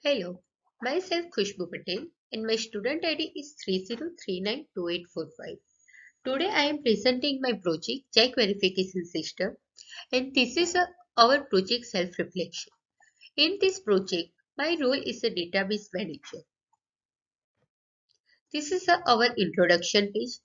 Hello, myself Khushbu Patel and my student ID is 30392845. Today I am presenting my project Check Verification System and this is our project self-reflection. In this project, my role is a database manager. This is our introduction page.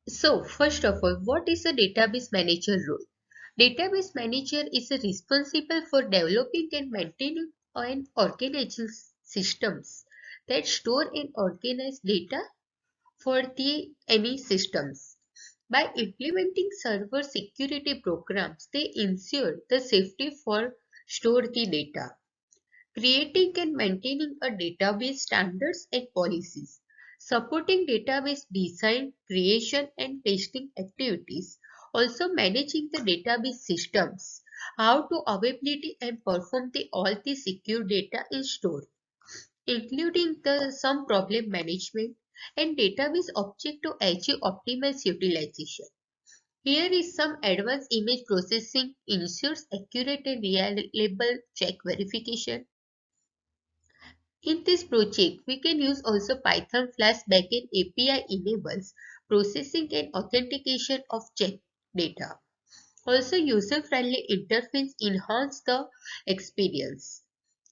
So first of all, what is a database manager role? Database manager is responsible for developing and maintaining and organizing systems that store and organize data for the any systems. By implementing server security programs, they ensure the safety for store the data. Creating and maintaining a database standards and policies. Supporting database design, creation and testing activities. Also managing the database systems. How to availability and perform all the secure data is stored, including some problem management and database object to achieve optimized utilization. Here is some advanced image processing ensures accurate and reliable check verification. In this project, we can use also Python Flash backend API enables processing and authentication of check data. Also, user-friendly interface enhance the experience.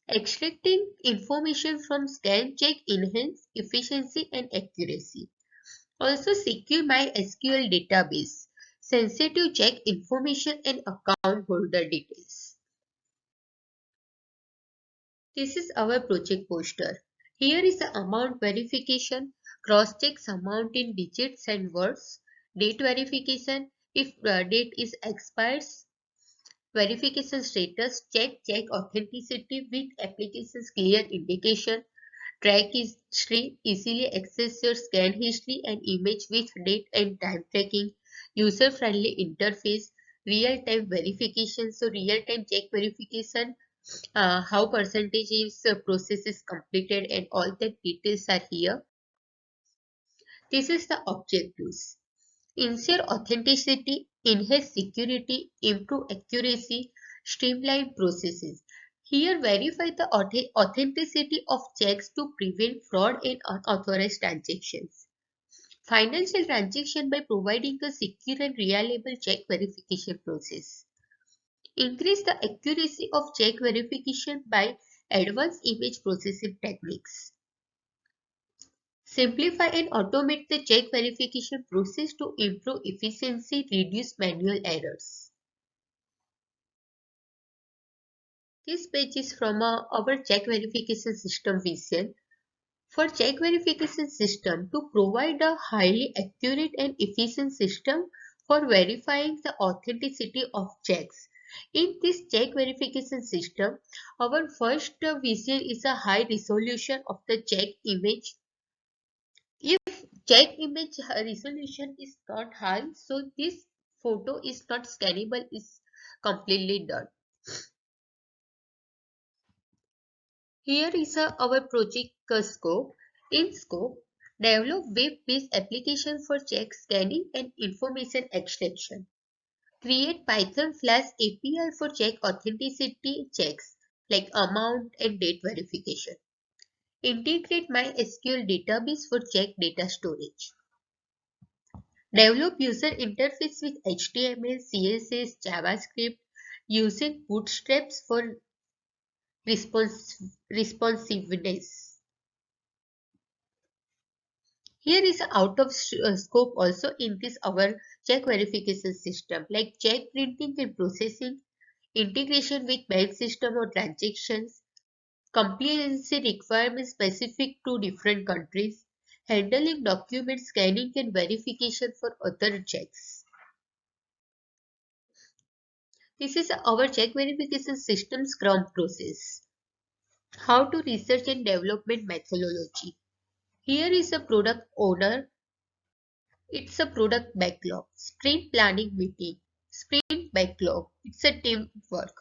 Extracting information from scan check enhance efficiency and accuracy. Also, secure MySQL database. Sensitive check information and account holder details. This is our project poster. Here is the amount verification. Cross-check amount in digits and words. Date verification. If date is expires. Verification status. Check authenticity with application's clear indication. Track history. Easily access your scan history and image with date and time tracking. User-friendly interface. Real-time verification. So real-time check verification, how percentage is process is completed and all the details are here. This is the objectives. Ensure authenticity, enhance security, improve accuracy, streamline processes. Here verify the authenticity of checks to prevent fraud and unauthorized transactions. Financial transaction by providing a secure and reliable check verification process. Increase the accuracy of check verification by advanced image processing techniques. Simplify and automate the check verification process to improve efficiency, reduce manual errors. This page is from our check verification system vision. For check verification system to provide a highly accurate and efficient system for verifying the authenticity of checks. In this check verification system, our first vision is a high resolution of the check image. If check image resolution is not high, so this photo is not scannable, is completely done. Here is our project scope. In scope, develop web-based application for check scanning and information extraction. Create Python Flash API for check authenticity checks like amount and date verification. Integrate MySQL database for check data storage. Develop user interface with HTML, CSS, JavaScript using Bootstraps for responsiveness. Here is out of scope also in this our check verification system like check printing and processing, integration with bank system or transactions, compliancy requirements specific to different countries, handling document scanning and verification for other checks. This is our check verification system Scrum process. How to research and development methodology. Here is a product owner. It's a product backlog. Sprint planning meeting. Sprint backlog. It's a team work.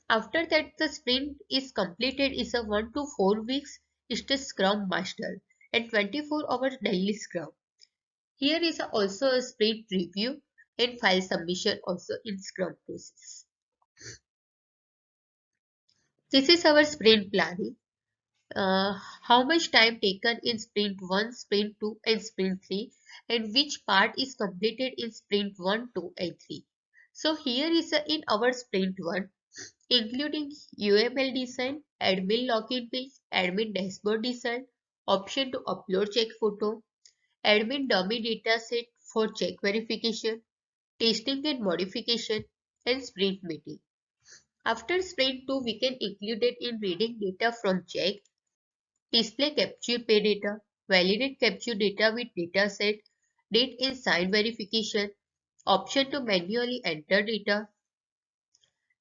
After that the sprint is completed is a 1 to 4 weeks. It's the Scrum Master and 24-hour daily Scrum. Here is also a sprint review and file submission also in Scrum process. This is our sprint planning. uh, how much time taken in sprint 1, sprint 2 and sprint 3, and which part is completed in sprint 1, 2 and 3. So here is in our sprint 1, including UML design, admin login page, admin dashboard design, option to upload check photo, admin dummy dataset for check verification, testing and modification, and sprint meeting. After sprint 2, we can include it in reading data from check, display capture pay data, validate capture data with dataset, date and sign verification, option to manually enter data,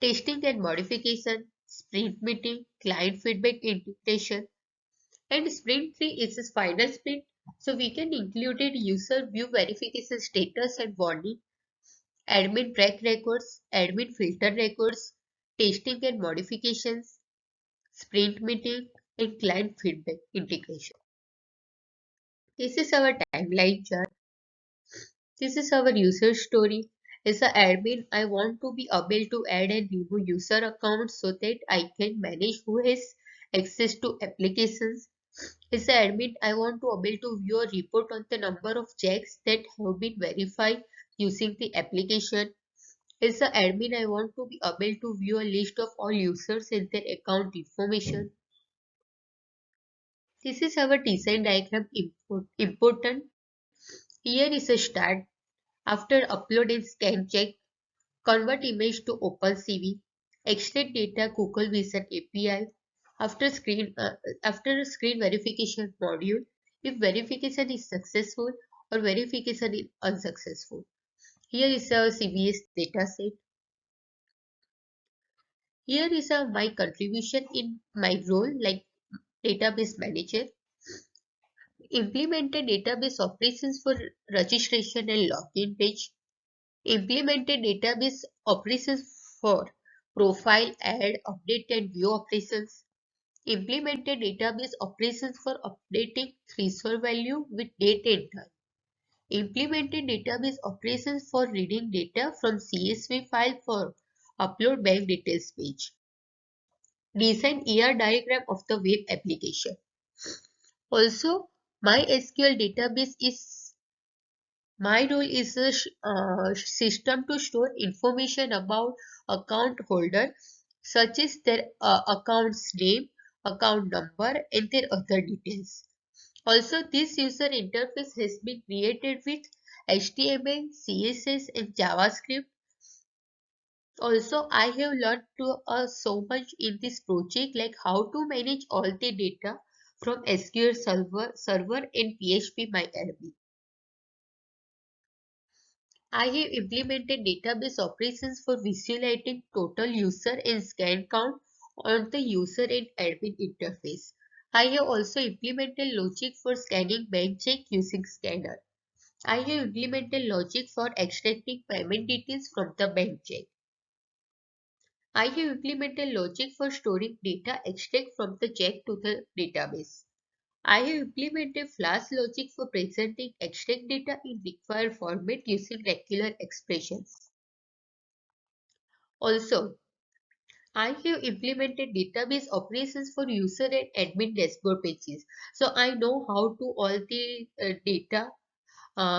testing and modification, sprint meeting, client feedback integration, and sprint 3 is its final sprint. So we can include it user view verification status and warning, admin track records, admin filter records, testing and modifications, sprint meeting, and client feedback integration. This is our timeline chart. This is our user story. As an admin, I want to be able to add and remove user accounts so that I can manage who has access to applications. As an admin, I want to be able to view a report on the number of checks that have been verified using the application. As an admin, I want to be able to view a list of all users and their account information. This is our design diagram important. Here is a start. After upload and scan check, convert image to OpenCV, extract data Google Vision API. After screen verification module, if verification is successful or verification is unsuccessful. Here is a CVS dataset. Here is my contribution in my role like database manager. Implemented database operations for registration and login page. Implemented database operations for profile, add, update and view operations. Implemented database operations for updating threshold value with date and time. Implemented database operations for reading data from CSV file for upload bank details page. Design ER diagram of the web application. Also, MySQL database is my role is a system to store information about account holder, such as their account's name, account number, and their other details. Also, this user interface has been created with HTML, CSS, and JavaScript. Also, I have learned so much in this project, like how to manage all the data from SQL server and PHP MyAdmin. I have implemented database operations for visualizing total user and scan count on the user and admin interface. I have also implemented logic for scanning bank check using scanner. I have implemented logic for extracting payment details from the bank check. I have implemented logic for storing data extract from the check to the database. I have implemented flash logic for presenting extract data in required format using regular expressions. Also, I have implemented database operations for user and admin dashboard pages. So I know how to all the data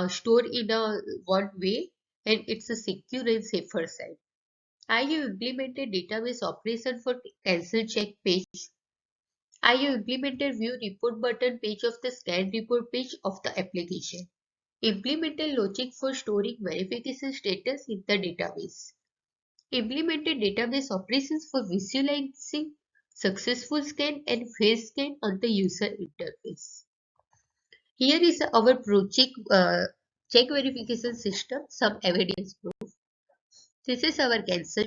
store in a one way, and it's a secure and safer side. I have implemented database operation for cancel check page. I have implemented view report button page of the scan report page of the application. Implemented logic for storing verification status in the database. Implemented database operations for visualizing successful scan and phase scan on the user interface. Here is our project check verification system, some evidence proof. This is our cancel.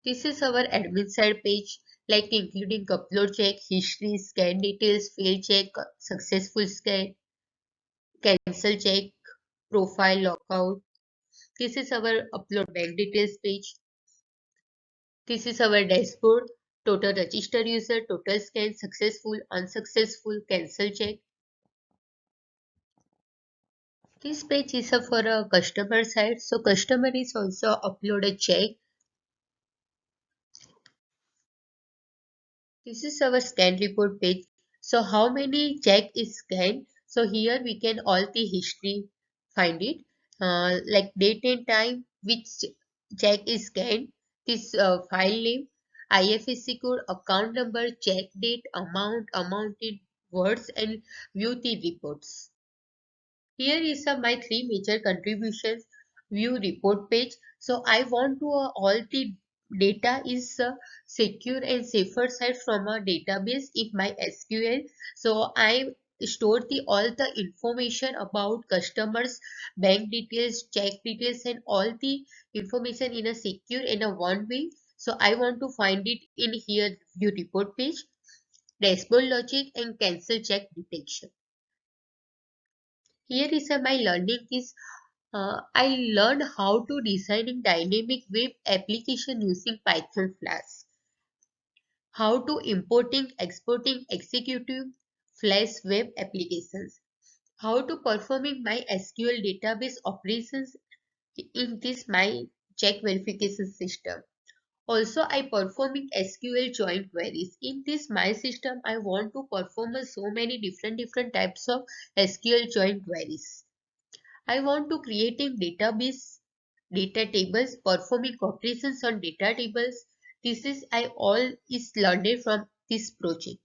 This is our admin side page, like including upload check, history, scan details, fail check, successful scan, cancel check, profile lockout. This is our upload bank details page. This is our dashboard, total registered user, total scan, successful, unsuccessful, cancel check. This page is for a customer side. So customer is also upload a check. This is our scan report page. So how many check is scanned? So here we can all the history find it. Like date and time, which check is scanned, this file name, IFSC code, account number, check date, amount, amount in words, and view the reports. Here is my three major contributions. View report page. So I want to all the data is secure and safer side from a database in my SQL. So I store the all the information about customers, bank details, check details, and all the information in a secure in a one way. So I want to find it in here view report page, dashboard logic, and cancel check detection. Here is my learning is I learned how to designing dynamic web application using Python Flash, how to importing, exporting, executing Flash web applications, how to performing my SQL database operations in this my check verification system. Also, I performing SQL join queries. In this my system, I want to perform so many different types of SQL join queries. I want to creating database data tables, performing operations on data tables. This is I all is learned from this project.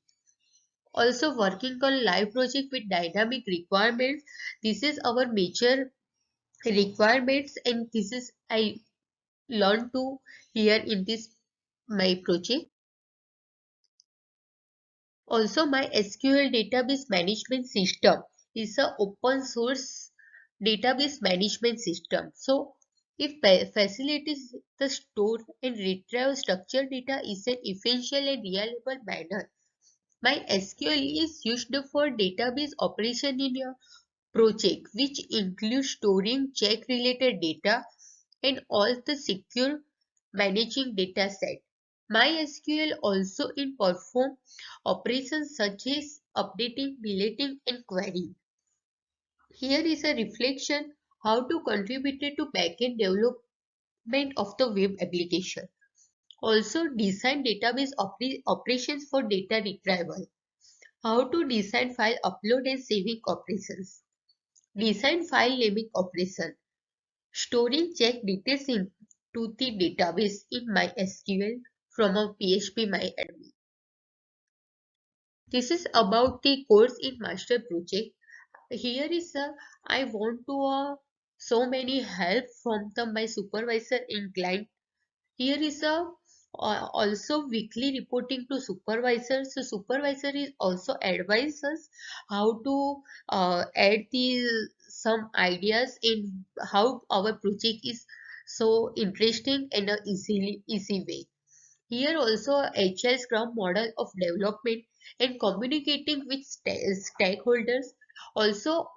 Also working on live project with dynamic requirements. This is our major requirements and this is I learned to here in this my project. Also, my SQL database management system is a open source database management system. So, if facilities the store and retrieve structured data is an essential and reliable manner. My SQL is used for database operation in your project, which includes storing check related data and all the secure managing data set. MySQL also in perform operations such as updating, deleting, and querying. Here is a reflection how to contribute to backend development of the web application. Also design database operations for data retrieval. How to design file upload and saving operations. Design file naming operation. Storing check details into the database in MySQL from a PHP MyAdmin. This is about the course in master project. Here is I want to so many help from my supervisor in client. Here is also weekly reporting to supervisor. So supervisor is also advise us how to add the some ideas in how our project is so interesting and a easy way. Here also Agile Scrum model of development and communicating with stakeholders. Also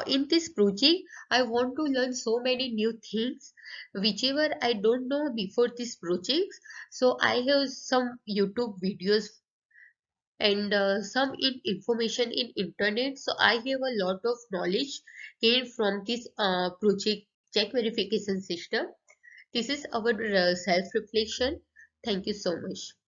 in this project, I want to learn so many new things, whichever I don't know before this project. So I have some YouTube videos and some information in internet. So I have a lot of knowledge gained from this project check verification system. This is our self reflection. Thank you so much.